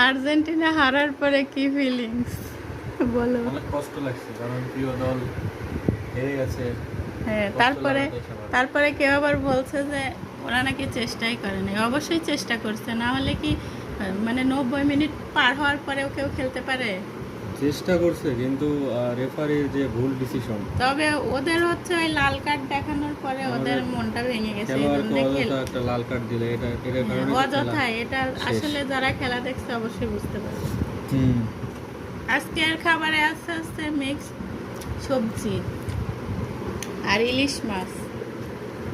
Argentina হারার পরে কি ফিলিংস বলো? অনেক কষ্ট লাগছে, কারণ প্রিয় দল হেরে গেছে। হ্যাঁ, কষ্ট তারপরে লাগাটাই স্বাভাবিক। তারপরে কেউ আবার বলছে যে ওরা নাকি চেষ্টাই করেনি। অবশ্যই চেষ্টা করছে, না হলে কি মানে 90 মিনিট পার হওয়ার পরেও কেউ খেলতে পারে? চেষ্টা করছে, কিন্তু রেফারির যে ভুল ডিসিশন, তবে ওদের হচ্ছে ওই লাল কার্ড দেখানোর পরে ওদের মনটা ভেঙে গেছে, এই খেলোয়াড়কে জন্য অযথা একটা লাল কার্ড দিলে এটার কারণে তো অযথা। খেলা এটা শেষ। আসলে যারা খেলা দেখছে অবশ্যই বুঝতে পারবে। হুম। আজকের খাবারে আস্তে আস্তে মিক্স সবজি আর ইলিশ মাছ,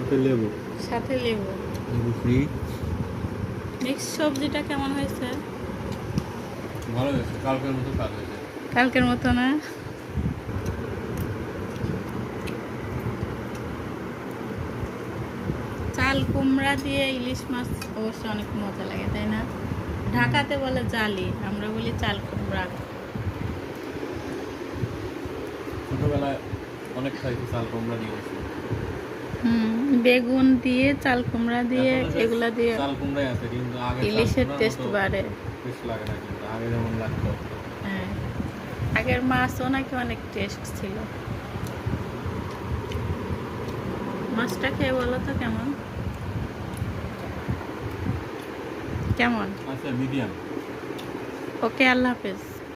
ওতে লেবু সাথে লেবু। ফ্রি। মিক্স সবজিটা কেমন হয়েছে? ভালো হয়েছে, কালকের মতো স্বাদ হয়েছে। কালকের মতো না? চাল কুমড়া দিয়ে ইলিশ মাছ অবশ্য অনেক মজা লাগে, তাই না? ঢাকাতে বলে জালি, আমরা বলি চাল কুমড়া। ছোটবেলায় অনেক খাইছি চাল কুমড়া দিয়ে গেছি। বেগুন দিয়ে চাল কুমড়া দিয়ে এখনো এগুলা দিয়ে চাল কুমড়াই আছে, কিন্তু আগে ইলিশের টেস্ট বাড়ে। বেশ লাগে না, কিন্তু আগে যেমন লাগতো। হ্যাঁ, আগের মাছও নাকি অনেক টেস্ট ছিল। মাছটা খেয়ে বলো তো কেমন কেমন? আচ্ছা, মিডিয়াম। ওকে, আল্লাহ হাফেজ।